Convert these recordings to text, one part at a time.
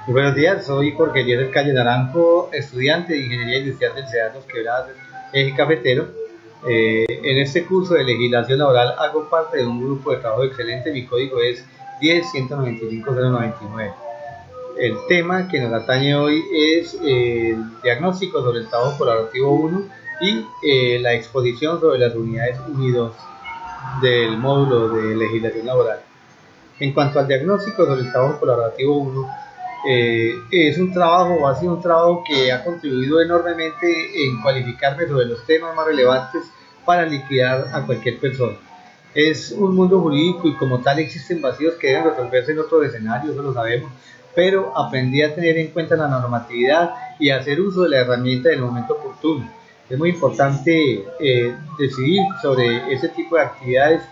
Muy buenos días, soy Jorge Eliezer Calle Naranjo, estudiante de Ingeniería Industrial del CEDAR Los Quebradas, eje cafetero. En este curso de legislación laboral hago parte de un grupo de trabajo excelente. Mi código es 10-195-099. El tema que nos atañe hoy es el diagnóstico sobre el trabajo colaborativo 1 y la exposición sobre las unidades 1 y 2 del módulo de legislación laboral. En cuanto al diagnóstico sobre el trabajo colaborativo 1, es un trabajo, o ha sido un trabajo que ha contribuido enormemente en cualificarme sobre los temas más relevantes para liquidar a cualquier persona. Es un mundo jurídico y como tal existen vacíos que deben resolverse en otros escenarios, eso lo sabemos, pero aprendí a tener en cuenta la normatividad y a hacer uso de la herramienta del momento oportuno. Es muy importante decidir sobre ese tipo de actividades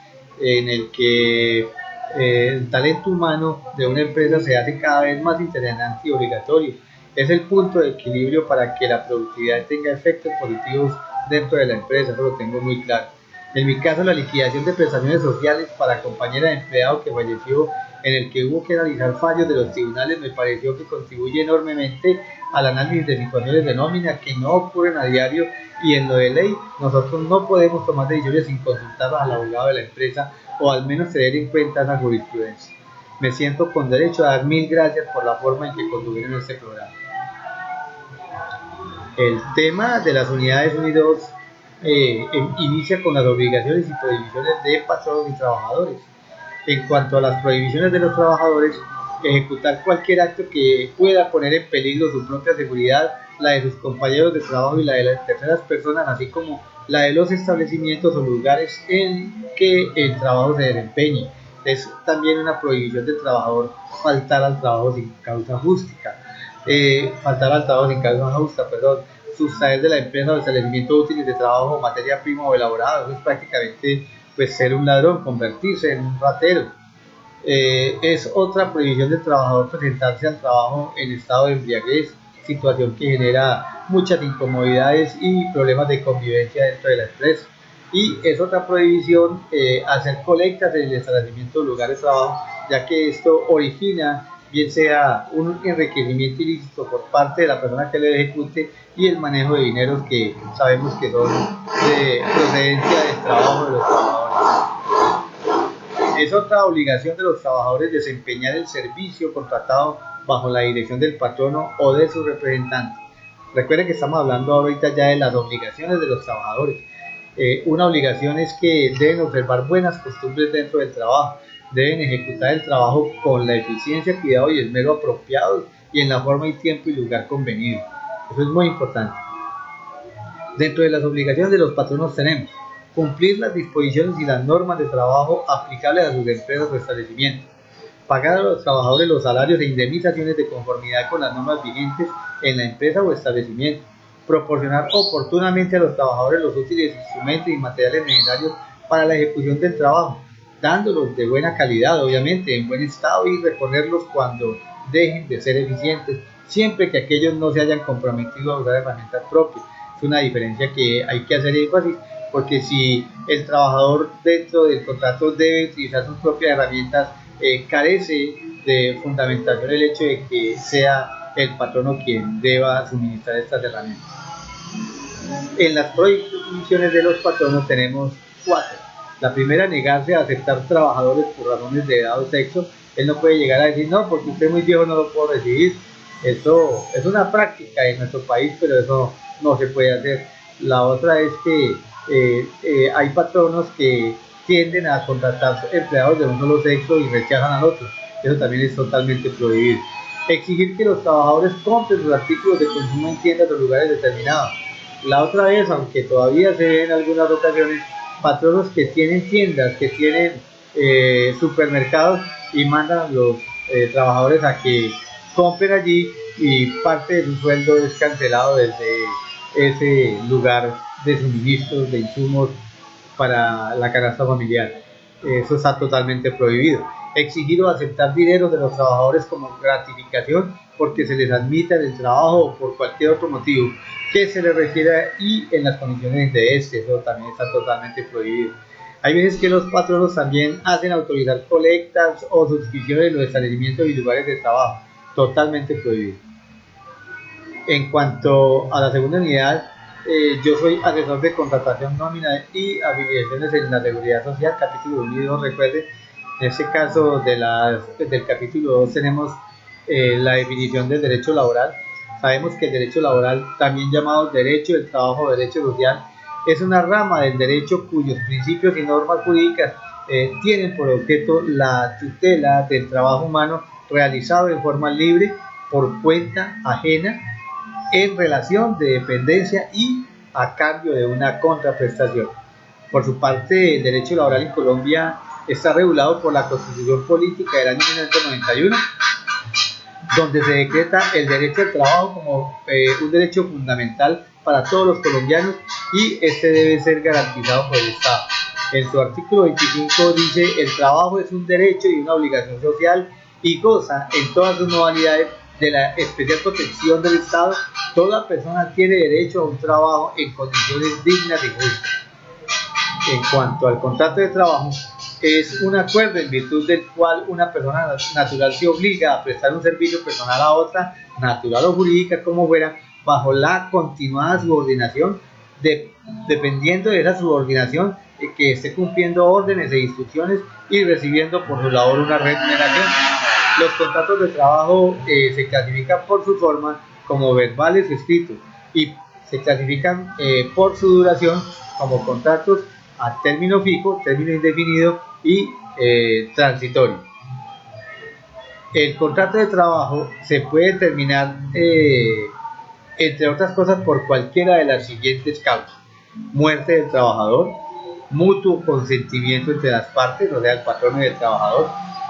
en el que el talento humano de una empresa se hace cada vez más interesante y obligatorio. Es el punto de equilibrio para que la productividad tenga efectos positivos dentro de la empresa, eso lo tengo muy claro. En mi caso, la liquidación de prestaciones sociales para compañera de empleado que falleció, en el que hubo que analizar fallos de los tribunales, me pareció que contribuye enormemente al análisis de situaciones de nómina que no ocurren a diario, y en lo de ley nosotros no podemos tomar decisiones sin consultar al abogado de la empresa o al menos tener en cuenta esa jurisprudencia. Me siento con derecho a dar mil gracias por la forma en que condujeron este programa. El tema de las unidades 1 y 2 inicia con las obligaciones y prohibiciones de patronos y trabajadores. En cuanto a las prohibiciones de los trabajadores, ejecutar cualquier acto que pueda poner en peligro su propia seguridad, la de sus compañeros de trabajo y la de las terceras personas, así como la de los establecimientos o lugares en que el trabajo se desempeñe. Es también una prohibición del trabajador faltar al trabajo sin causa justa, sustraer de la empresa o establecimiento útiles de trabajo, materia prima o elaborada. Eso es prácticamente pues ser un ladrón, convertirse en un ratero. Es otra prohibición del trabajador presentarse al trabajo en estado de embriaguez, situación que genera muchas incomodidades y problemas de convivencia dentro de la empresa. Y es otra prohibición hacer colectas en el establecimiento de lugares de trabajo, ya que esto origina bien sea un enriquecimiento ilícito por parte de la persona que lo ejecute y el manejo de dineros que sabemos que son de procedencia del trabajo de los trabajadores. Es otra obligación de los trabajadores desempeñar el servicio contratado bajo la dirección del patrono o de su representante. Recuerden que estamos hablando ahorita ya de las obligaciones de los trabajadores. Una obligación es que deben observar buenas costumbres dentro del trabajo, deben ejecutar el trabajo con la eficiencia, cuidado y esmero apropiados y en la forma y tiempo y lugar convenido. Eso es muy importante. Dentro de las obligaciones de los patronos tenemos cumplir las disposiciones y las normas de trabajo aplicables a sus empresas o establecimientos, pagar a los trabajadores los salarios e indemnizaciones de conformidad con las normas vigentes en la empresa o establecimiento, proporcionar oportunamente a los trabajadores los útiles instrumentos y materiales necesarios para la ejecución del trabajo, dándolos de buena calidad, obviamente, en buen estado, y reponerlos cuando dejen de ser eficientes, siempre que aquellos no se hayan comprometido a usar herramientas propias. Es una diferencia que hay que hacer énfasis, porque si el trabajador dentro del contrato debe utilizar sus propias herramientas, carece de fundamentación el hecho de que sea el patrono quien deba suministrar estas herramientas. En las prohibiciones de los patronos tenemos 4. La primera, negarse a aceptar trabajadores por razones de edad o sexo. Él no puede llegar a decir, no, porque usted es muy viejo, no lo puedo recibir. Eso es una práctica en nuestro país, pero eso no se puede hacer. La otra es que hay patronos que tienden a contratar empleados de un solo sexo y rechazan al otro. Eso también es totalmente prohibido. Exigir que los trabajadores compren sus artículos de consumo en tiendas o lugares determinados. La otra es, aunque todavía se ve en algunas ocasiones, patronos que tienen tiendas, que tienen supermercados y mandan a los trabajadores a que compren allí y parte de su sueldo es cancelado desde ese lugar de suministros, de insumos para la canasta familiar. Eso está totalmente prohibido. Exigir o aceptar dinero de los trabajadores como gratificación porque se les admita en el trabajo o por cualquier otro motivo que se les requiera y en las condiciones de eso también está totalmente prohibido. Hay veces que los patronos también hacen autorizar colectas o suscripciones en los establecimientos y lugares de trabajo. totalmente prohibido. En cuanto a la segunda unidad, yo soy asesor de contratación, nómina y afiliaciones en la Seguridad Social, capítulo 1 y 2, recuerden. En este caso del capítulo 2 tenemos la definición del derecho laboral. Sabemos que el derecho laboral, también llamado derecho del trabajo o derecho social, es una rama del derecho cuyos principios y normas jurídicas tienen por objeto la tutela del trabajo humano realizado de forma libre por cuenta ajena en relación de dependencia y a cambio de una contraprestación. Por su parte, el derecho laboral en Colombia está regulado por la Constitución Política del año 1991, donde se decreta el derecho al trabajo como un derecho fundamental para todos los colombianos y este debe ser garantizado por el Estado. En su artículo 25 dice: el trabajo es un derecho y una obligación social y goza en todas sus modalidades de la especial protección del Estado. Toda persona tiene derecho a un trabajo en condiciones dignas y justas. En cuanto al contrato de trabajo, es un acuerdo en virtud del cual una persona natural se obliga a prestar un servicio personal a otra, natural o jurídica como fuera, bajo la continuada subordinación, dependiendo de esa subordinación que esté cumpliendo órdenes e instrucciones y recibiendo por su labor una remuneración. Los contratos de trabajo se clasifican por su forma como verbales y escritos y se clasifican por su duración como contratos a término fijo, término indefinido y transitorio. El contrato de trabajo se puede terminar, entre otras cosas, por cualquiera de las siguientes causas: muerte del trabajador, mutuo consentimiento entre las partes, o sea, el patrono y el trabajador,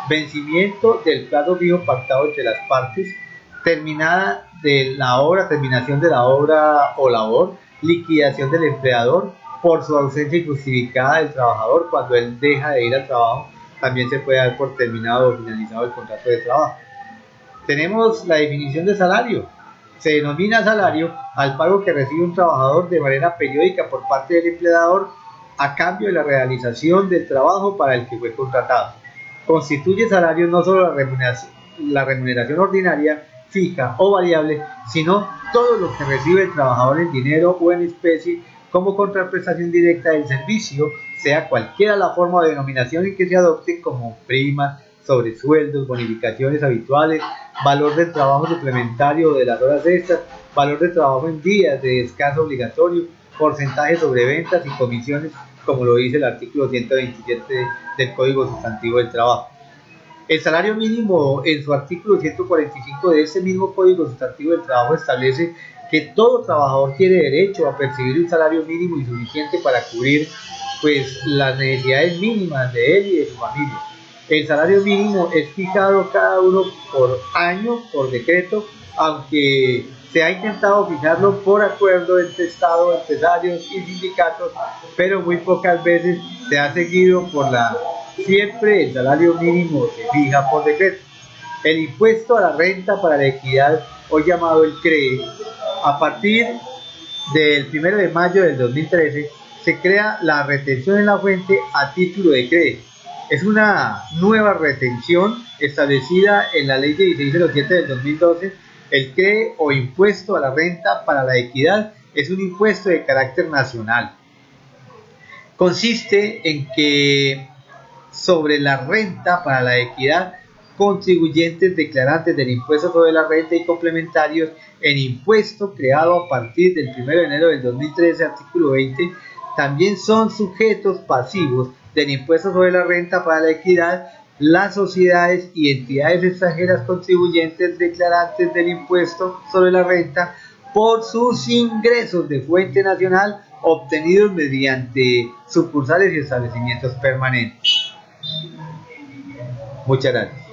vencimiento del plazo fijo pactado entre las partes, terminación de la obra o labor, liquidación del empleador por su ausencia injustificada del trabajador cuando él deja de ir al trabajo. También se puede dar por terminado o finalizado el contrato de trabajo. Tenemos la definición de salario. Se denomina salario al pago que recibe un trabajador de manera periódica por parte del empleador a cambio de la realización del trabajo para el que fue contratado. Constituye salario no solo la remuneración ordinaria, fija o variable, sino todo lo que recibe el trabajador en dinero o en especie como contraprestación directa del servicio, sea cualquiera la forma o denominación en que se adopte, como primas, sobresueldos, bonificaciones habituales, valor del trabajo suplementario de las horas extras, valor del trabajo en días de descanso obligatorio, porcentaje sobre ventas y comisiones, como lo dice el artículo 127 del Código Sustantivo del Trabajo. El salario mínimo, en su artículo 145 de ese mismo Código Sustantivo del Trabajo, establece que todo trabajador tiene derecho a percibir un salario mínimo y suficiente para cubrir las necesidades mínimas de él y de su familia. El salario mínimo es fijado cada uno por año, por decreto, aunque se ha intentado fijarlo por acuerdo entre Estado, empresarios y sindicatos, pero muy pocas veces se ha seguido siempre el salario mínimo se fija por decreto. El impuesto a la renta para la equidad, hoy llamado el CREE, a partir del 1 de mayo del 2013, se crea la retención en la fuente a título de CREE. Es una nueva retención establecida en la Ley 1607 del 2012. El CREE, o impuesto a la renta para la equidad, es un impuesto de carácter nacional. Consiste en que sobre la renta para la equidad, contribuyentes declarantes del impuesto sobre la renta y complementarios en impuesto creado a partir del 1 de enero del 2013, artículo 20, también son sujetos pasivos del impuesto sobre la renta para la equidad las sociedades y entidades extranjeras contribuyentes declarantes del impuesto sobre la renta por sus ingresos de fuente nacional obtenidos mediante sucursales y establecimientos permanentes. Muchas gracias.